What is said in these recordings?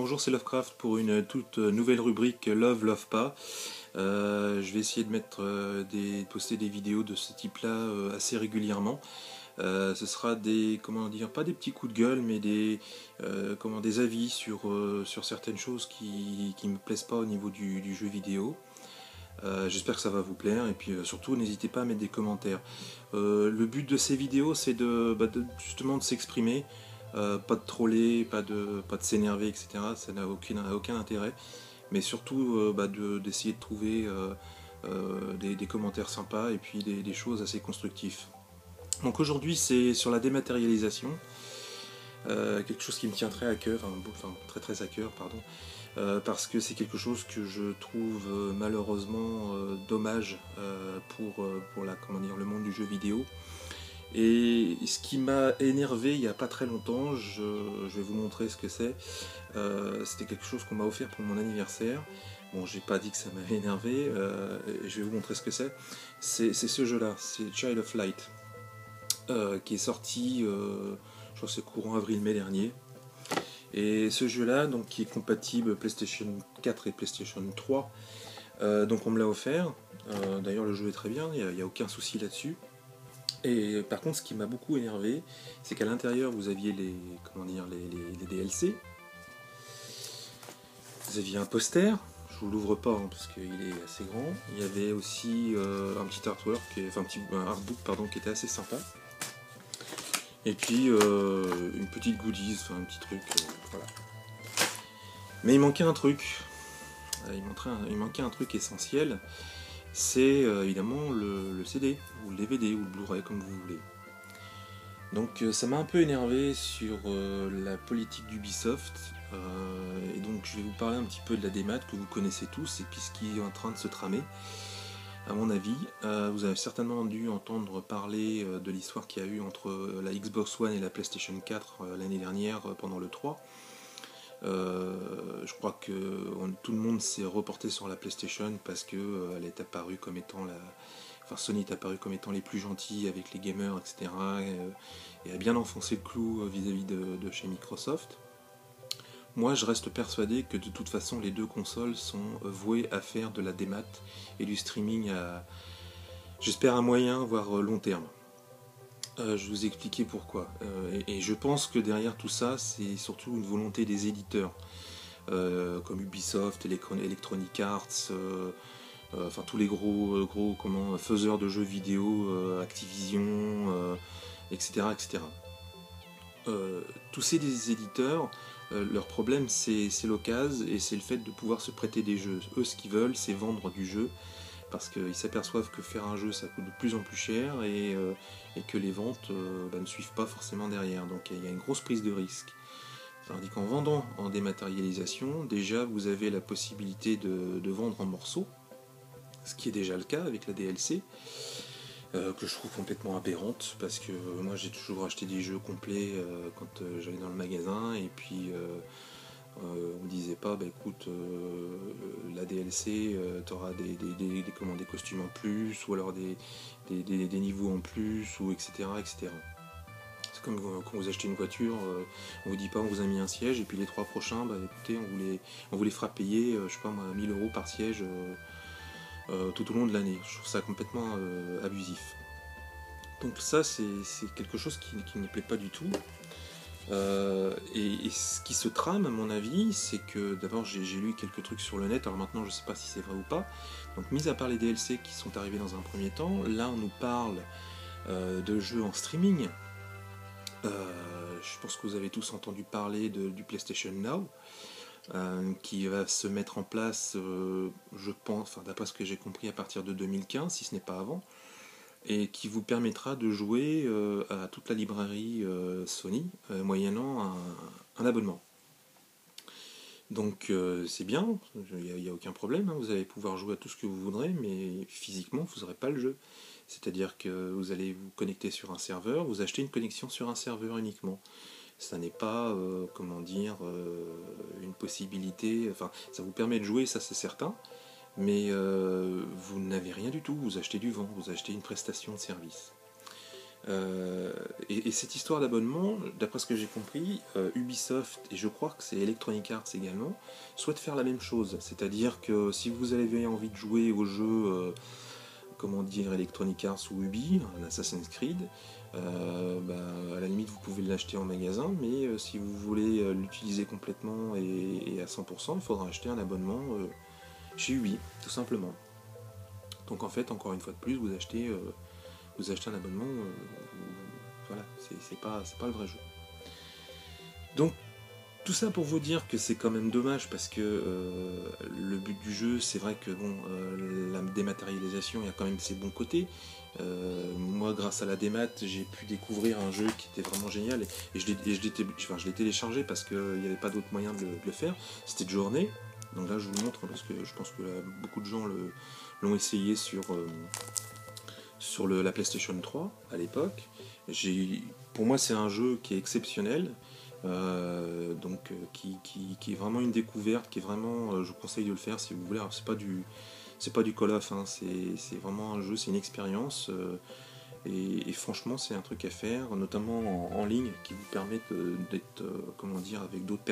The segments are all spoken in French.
bonjour, c'est Lovecraft pour une toute nouvelle rubrique Love, Love pas. Je vais essayer de poster des vidéos de ce type-là assez régulièrement. Ce sera pas des petits coups de gueule, mais des avis sur certaines choses qui me plaisent pas au niveau du jeu vidéo. J'espère que ça va vous plaire et puis surtout n'hésitez pas à mettre des commentaires. Le but de ces vidéos c'est justement de s'exprimer, pas de troller, pas de s'énerver, etc. Ça n'a aucun intérêt, mais surtout d'essayer de trouver des commentaires sympas et puis des choses assez constructives. Donc aujourd'hui c'est sur la dématérialisation, quelque chose qui me tient très à cœur, très très à cœur, pardon. Parce que c'est quelque chose que je trouve malheureusement dommage pour le monde du jeu vidéo. Et ce qui m'a énervé il n'y a pas très longtemps, je vais vous montrer ce que c'est. C'était quelque chose qu'on m'a offert pour mon anniversaire. Bon, j'ai pas dit que ça m'avait énervé, je vais vous montrer ce que c'est. C'est ce jeu-là, c'est Child of Light, qui est sorti, je crois que c'est courant avril-mai dernier. Et ce jeu-là, donc qui est compatible PlayStation 4 et PlayStation 3, donc on me l'a offert. D'ailleurs, le jeu est très bien, il n'y a aucun souci là-dessus. Et par contre, ce qui m'a beaucoup énervé, c'est qu'à l'intérieur, vous aviez les DLC. Vous aviez un poster. Je vous l'ouvre pas parce qu'il est assez grand. Il y avait aussi un petit artwork, un artbook qui était assez sympa. Et puis une petite goodies, un petit truc, voilà. Mais il manquait un truc. Il manquait un truc essentiel. C'est évidemment le CD, ou le DVD, ou le Blu-ray, comme vous voulez. Donc ça m'a un peu énervé sur la politique d'Ubisoft. Et donc je vais vous parler un petit peu de la démat que vous connaissez tous, et puis ce qui est en train de se tramer. À mon avis, vous avez certainement dû entendre parler de l'histoire qu'il y a eu entre la Xbox One et la PlayStation 4 l'année dernière pendant le 3. Je crois que tout le monde s'est reporté sur la PlayStation parce que elle est apparue comme étant Sony est apparu comme étant les plus gentils avec les gamers, etc. Et a bien enfoncé le clou vis-à-vis de chez Microsoft. Moi, je reste persuadé que de toute façon, les deux consoles sont vouées à faire de la démat et du streaming j'espère à moyen, voire long terme. Je vous expliquer pourquoi. Et je pense que derrière tout ça, c'est surtout une volonté des éditeurs, comme Ubisoft, Electronic Arts, tous les gros faiseurs de jeux vidéo, Activision, etc. etc. Tous ces éditeurs, leur problème c'est l'occasion et c'est le fait de pouvoir se prêter des jeux. Eux, ce qu'ils veulent, c'est vendre du jeu, parce qu'ils s'aperçoivent que faire un jeu ça coûte de plus en plus cher et que les ventes ne suivent pas forcément derrière. Donc il y a une grosse prise de risque. C'est-à-dire qu'en vendant en dématérialisation, déjà vous avez la possibilité de vendre en morceaux, ce qui est déjà le cas avec la DLC, que je trouve complètement aberrante, parce que moi j'ai toujours acheté des jeux complets quand j'allais dans le magasin, et puis on me disait pas écoute, la DLC t'auras des costumes en plus, ou alors des niveaux en plus, ou etc. etc. C'est comme quand vous achetez une voiture, on vous dit pas on vous a mis un siège, et puis les 3 prochains, écoutez, on vous les fera payer, je sais pas moi, 1000 € par siège tout au long de l'année. Je trouve ça complètement abusif. Donc ça, c'est quelque chose qui ne me plaît pas du tout. Et ce qui se trame, à mon avis, c'est que d'abord j'ai lu quelques trucs sur le net, alors maintenant je sais pas si c'est vrai ou pas. Donc mis à part les DLC qui sont arrivés dans un premier temps, là on nous parle de jeux en streaming. Je pense que vous avez tous entendu parler du PlayStation Now, qui va se mettre en place, je pense, d'après ce que j'ai compris, à partir de 2015, si ce n'est pas avant, et qui vous permettra de jouer à toute la librairie Sony, moyennant un abonnement. Donc c'est bien, il n'y a aucun problème, hein, vous allez pouvoir jouer à tout ce que vous voudrez, mais physiquement vous n'aurez pas le jeu. C'est-à-dire que vous allez vous connecter sur un serveur, vous achetez une connexion sur un serveur uniquement. Ça n'est pas, une possibilité, ça vous permet de jouer, ça c'est certain, mais vous n'avez rien du tout, vous achetez du vent, vous achetez une prestation de service. Et cette histoire d'abonnement, d'après ce que j'ai compris, Ubisoft, et je crois que c'est Electronic Arts également, souhaitent faire la même chose. C'est-à-dire que si vous avez envie de jouer au jeu, comment dire, Electronic Arts ou Ubi, un Assassin's Creed, à la limite vous pouvez l'acheter en magasin, mais si vous voulez l'utiliser complètement et à 100%, il faudra acheter un abonnement chez Ubi, tout simplement. Donc en fait, encore une fois de plus, vous achetez un abonnement, voilà, c'est pas le vrai jeu. Donc tout ça pour vous dire que c'est quand même dommage parce que le but du jeu, c'est vrai que bon, la dématérialisation, il y a quand même ses bons côtés. Moi, grâce à la démat, j'ai pu découvrir un jeu qui était vraiment génial et je l'ai téléchargé parce qu'il n'y avait pas d'autre moyen de le faire. C'était de Journée. Donc là, je vous le montre parce que je pense que beaucoup de gens l'ont essayé sur la PlayStation 3 à l'époque. Pour moi, c'est un jeu qui est exceptionnel. Qui est vraiment une découverte, qui est vraiment, je vous conseille de le faire si vous voulez. Alors, c'est pas du Call of, hein, c'est vraiment un jeu, c'est une expérience, et franchement c'est un truc à faire, notamment en ligne, qui vous permet d'être, comment dire, avec d'autres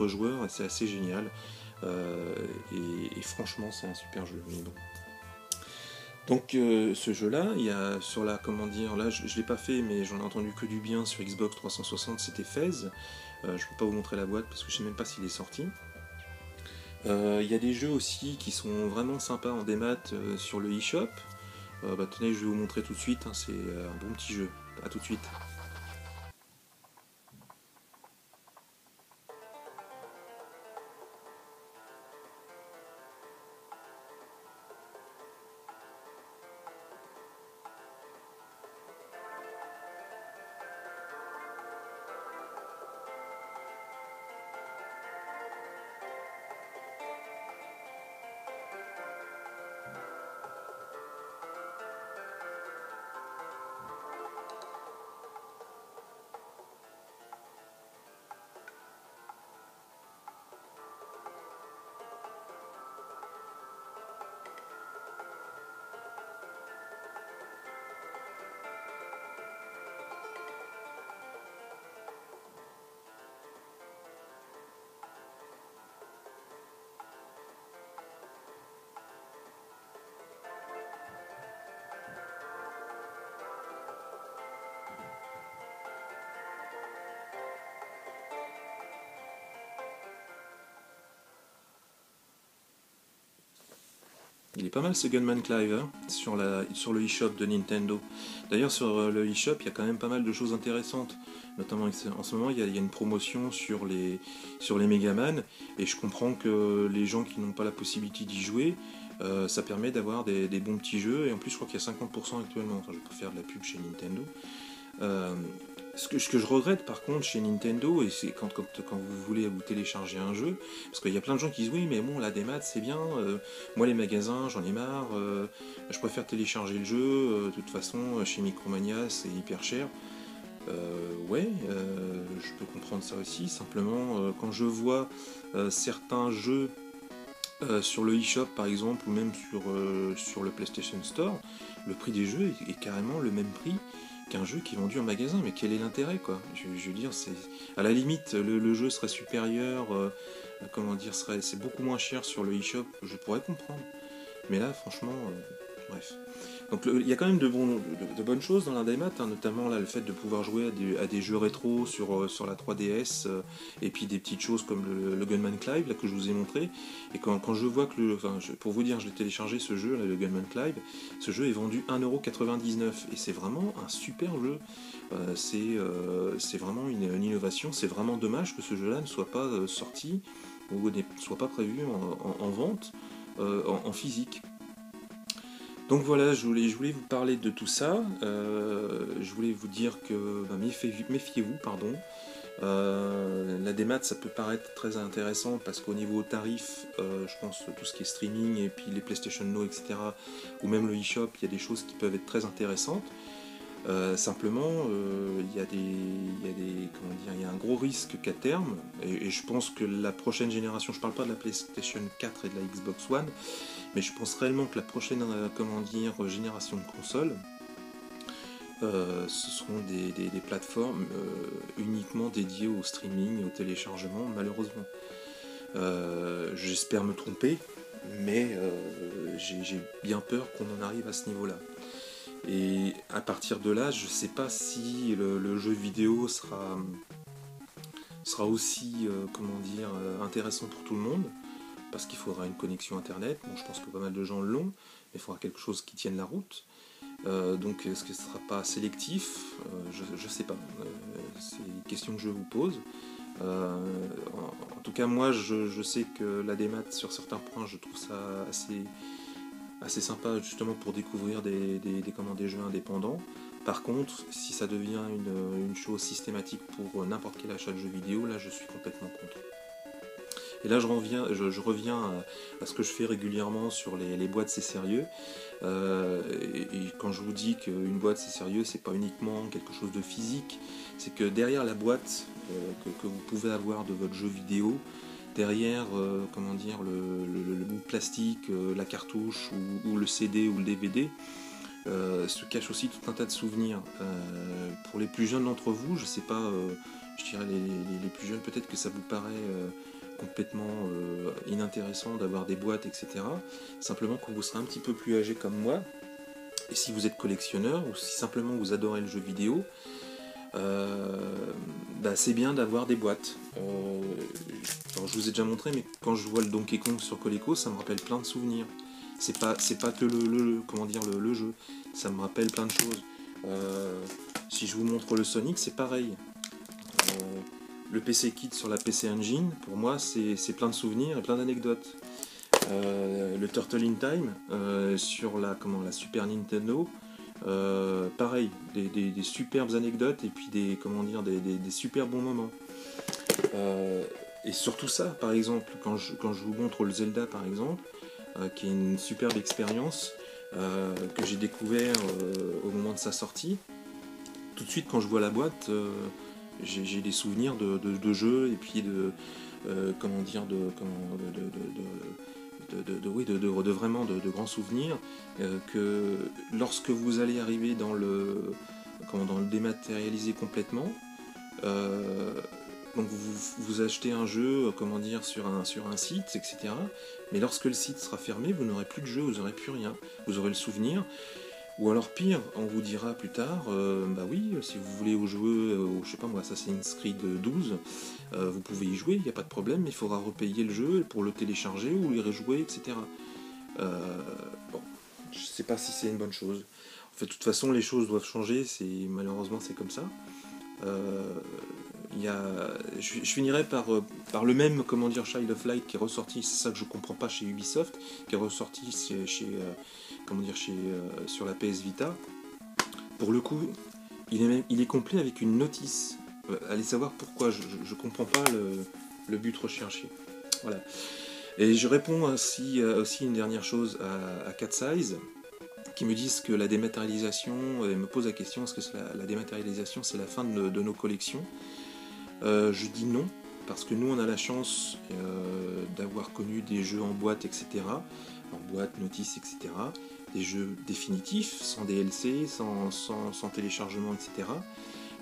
joueurs, et c'est assez génial. Et franchement c'est un super jeu. Mais bon. Donc ce jeu-là, il y a sur la, comment dire, là je l'ai pas fait, mais j'en ai entendu que du bien sur Xbox 360, c'était Fez. Je peux pas vous montrer la boîte parce que je sais même pas s'il est sorti. Il y a des jeux aussi qui sont vraiment sympas en démat sur le eShop. Tenez, je vais vous montrer tout de suite, hein, c'est un bon petit jeu. A tout de suite. Il est pas mal ce Gunman Clive, hein, sur le eShop de Nintendo. D'ailleurs sur le eShop il y a quand même pas mal de choses intéressantes. Notamment en ce moment il y a une promotion sur les Megaman, et je comprends que les gens qui n'ont pas la possibilité d'y jouer, ça permet d'avoir des bons petits jeux, et en plus je crois qu'il y a 50% actuellement. Enfin, je peux faire de la pub chez Nintendo. Euh, ce que je regrette par contre chez Nintendo, et c'est quand vous voulez vous télécharger un jeu, parce qu'il y a plein de gens qui disent oui mais bon la démat c'est bien, moi les magasins j'en ai marre, je préfère télécharger le jeu, de toute façon chez Micromania c'est hyper cher. Ouais, je peux comprendre ça aussi, simplement quand je vois certains jeux sur le eShop par exemple, ou même sur le PlayStation Store, le prix des jeux est carrément le même prix qu'un jeu qui est vendu en magasin. Mais quel est l'intérêt, quoi? Je veux dire, c'est à la limite le jeu serait supérieur, comment dire, c'est beaucoup moins cher sur le eShop, je pourrais comprendre. Mais là, franchement, bref. Donc il y a quand même de bonnes choses dans la démat, hein, notamment là, le fait de pouvoir jouer à des jeux rétro sur la 3DS, et puis des petites choses comme le Gunman Clive là, que je vous ai montré. Et quand je vois que, pour vous dire, je l'ai téléchargé ce jeu, là, le Gunman Clive, ce jeu est vendu 1,99€, et c'est vraiment un super jeu. C'est vraiment une innovation, c'est vraiment dommage que ce jeu-là ne soit pas sorti ou ne soit pas prévu en vente en physique. Donc voilà, je voulais vous parler de tout ça. Je voulais vous dire que méfiez-vous, pardon. La démat, ça peut paraître très intéressant parce qu'au niveau tarif, je pense tout ce qui est streaming et puis les PlayStation Now, etc., ou même le eShop, il y a des choses qui peuvent être très intéressantes. Simplement, il y a un gros risque qu'à terme, et je pense que la prochaine génération, je ne parle pas de la PlayStation 4 et de la Xbox One, mais je pense réellement que la prochaine, génération de consoles ce seront des plateformes uniquement dédiées au streaming et au téléchargement, malheureusement. J'espère me tromper, mais j'ai bien peur qu'on en arrive à ce niveau-là. Et à partir de là, je ne sais pas si le jeu vidéo sera aussi intéressant pour tout le monde, parce qu'il faudra une connexion internet. Bon, je pense que pas mal de gens l'ont, mais il faudra quelque chose qui tienne la route. Donc est-ce que ce ne sera pas sélectif? Je ne sais pas. C'est une question que je vous pose. En tout cas, moi, je sais que la démat, sur certains points, je trouve ça assez sympa, justement, pour découvrir des jeux indépendants. Par contre, si ça devient une chose systématique pour n'importe quel achat de jeux vidéo, là, je suis complètement contre. Et là, je reviens à ce que je fais régulièrement sur les boîtes, c'est sérieux. Et quand je vous dis qu'une boîte, c'est sérieux, c'est pas uniquement quelque chose de physique, c'est que derrière la boîte que vous pouvez avoir de votre jeu vidéo, derrière le bout de plastique, la cartouche ou le CD ou le DVD, se cache aussi tout un tas de souvenirs. Pour les plus jeunes d'entre vous, je sais pas, je dirais les plus jeunes, peut-être que ça vous paraît complètement inintéressant d'avoir des boîtes, etc. Simplement quand vous serez un petit peu plus âgé comme moi, et si vous êtes collectionneur, ou si simplement vous adorez le jeu vidéo, c'est bien d'avoir des boîtes. Alors je vous ai déjà montré, mais quand je vois le Donkey Kong sur Coleco, ça me rappelle plein de souvenirs. C'est pas que le jeu, ça me rappelle plein de choses. Si je vous montre le Sonic, c'est pareil. Le PC Kit sur la PC Engine, pour moi, c'est plein de souvenirs et plein d'anecdotes. Le Turtle in Time sur la Super Nintendo, pareil, des superbes anecdotes et puis des super bons moments. Et surtout ça, par exemple, quand je vous montre le Zelda, par exemple, qui est une superbe expérience que j'ai découvert au moment de sa sortie, tout de suite quand je vois la boîte, j'ai des souvenirs de jeux et puis vraiment de grands souvenirs que lorsque vous allez arriver dans le dématérialisé complètement, donc vous achetez un jeu sur un site, etc. Mais lorsque le site sera fermé, vous n'aurez plus de jeu, vous n'aurez plus rien. Vous aurez le souvenir. Ou alors pire, on vous dira plus tard, oui, si vous voulez jouer au Assassin's Creed 12, vous pouvez y jouer, il n'y a pas de problème, mais il faudra repayer le jeu pour le télécharger ou y rejouer, etc. Bon, je ne sais pas si c'est une bonne chose. En fait, de toute façon, les choses doivent changer, malheureusement c'est comme ça. Je finirai par le même Child of Light qui est ressorti, c'est ça que je comprends pas chez Ubisoft, qui est ressorti sur la PS Vita. Pour le coup, il est complet avec une notice. Allez savoir pourquoi, je comprends pas le but recherché. Voilà. Et je réponds aussi une dernière chose à Cat Size, qui me disent que la dématérialisation, et me pose la question, est-ce que la dématérialisation c'est la fin de nos collections? Je dis non, parce que nous on a la chance d'avoir connu des jeux en boîte, etc. En boîte, notice, etc. Des jeux définitifs, sans DLC, sans téléchargement, etc.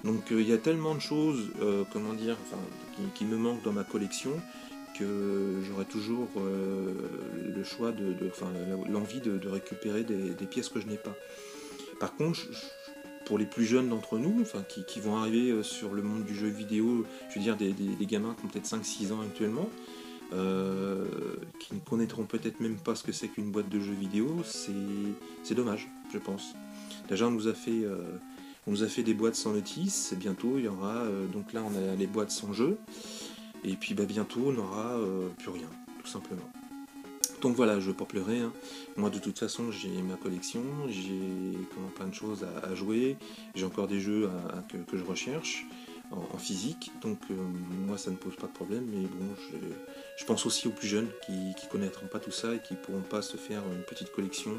Donc il y a tellement de choses qui me manquent dans ma collection que j'aurai toujours le choix l'envie de récupérer des pièces que je n'ai pas. Par contre, pour les plus jeunes d'entre nous, qui vont arriver sur le monde du jeu vidéo, je veux dire des gamins qui ont peut-être 5-6 ans actuellement, qui ne connaîtront peut-être même pas ce que c'est qu'une boîte de jeux vidéo, c'est dommage, je pense. Déjà, on nous a fait des boîtes sans notice, et bientôt il y aura, donc là on a les boîtes sans jeu, et puis bientôt on n'aura plus rien, tout simplement. Donc voilà, je ne veux pas pleurer, hein. Moi de toute façon j'ai ma collection, j'ai plein de choses à jouer, j'ai encore des jeux que je recherche en physique, donc moi ça ne pose pas de problème, mais bon, je pense aussi aux plus jeunes qui connaîtront pas tout ça et qui pourront pas se faire une petite collection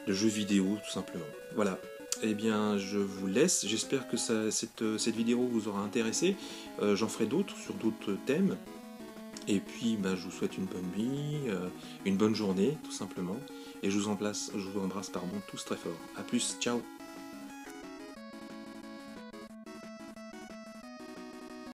de jeux vidéo tout simplement. Voilà. Eh bien, je vous laisse. J'espère que cette vidéo vous aura intéressé. J'en ferai d'autres sur d'autres thèmes. Et puis, je vous souhaite une bonne nuit, une bonne journée, tout simplement. Et je vous embrasse tous très fort. A plus, ciao.